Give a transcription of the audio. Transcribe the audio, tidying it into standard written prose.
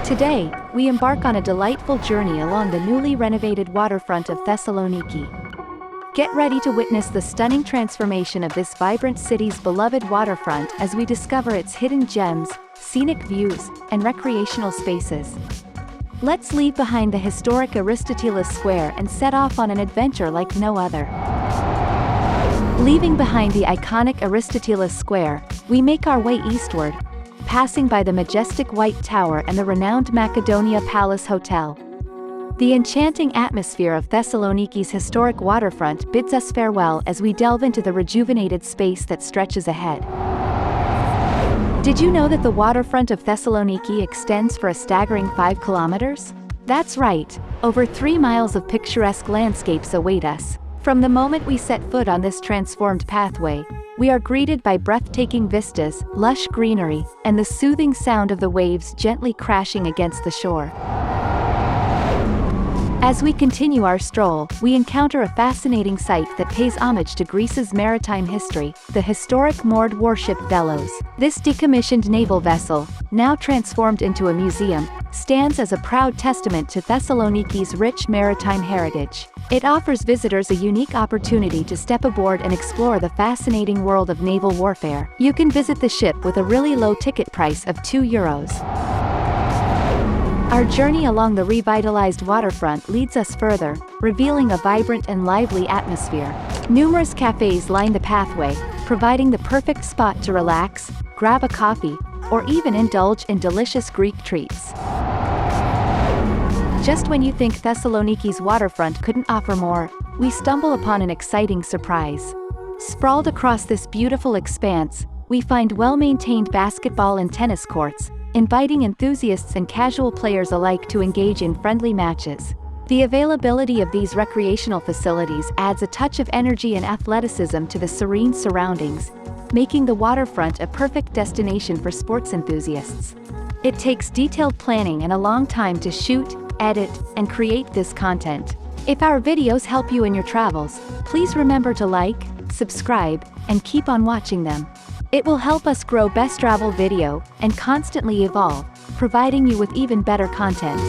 Today, we embark on a delightful journey along the newly renovated waterfront of Thessaloniki. Get ready to witness the stunning transformation of this vibrant city's beloved waterfront as we discover its hidden gems, scenic views, and recreational spaces. Let's leave behind the historic Aristotelous Square and set off on an adventure like no other. Leaving behind the iconic Aristotelous Square, we make our way eastward, passing by the majestic White Tower and the renowned Makedonia Palace Hotel. The enchanting atmosphere of Thessaloniki's historic waterfront bids us farewell as we delve into the rejuvenated space that stretches ahead. Did you know that the waterfront of Thessaloniki extends for a staggering 5 kilometers? That's right, over 3 miles of picturesque landscapes await us. From the moment we set foot on this transformed pathway, we are greeted by breathtaking vistas, lush greenery, and the soothing sound of the waves gently crashing against the shore. As we continue our stroll, we encounter a fascinating sight that pays homage to Greece's maritime history, the historic moored warship Velos. This decommissioned naval vessel, now transformed into a museum, stands as a proud testament to Thessaloniki's rich maritime heritage. It offers visitors a unique opportunity to step aboard and explore the fascinating world of naval warfare. You can visit the ship with a really low ticket price of €2. Our journey along the revitalized waterfront leads us further, revealing a vibrant and lively atmosphere. Numerous cafes line the pathway, providing the perfect spot to relax, grab a coffee, or even indulge in delicious Greek treats. Just when you think Thessaloniki's waterfront couldn't offer more, we stumble upon an exciting surprise. Sprawled across this beautiful expanse, we find well-maintained basketball and tennis courts, inviting enthusiasts and casual players alike to engage in friendly matches. The availability of these recreational facilities adds a touch of energy and athleticism to the serene surroundings, making the waterfront a perfect destination for sports enthusiasts. It takes detailed planning and a long time to shoot, edit, and create this content. If our videos help you in your travels, please remember to like, subscribe, and keep on watching them. It will help us grow Bestravelvideo and constantly evolve, providing you with even better content.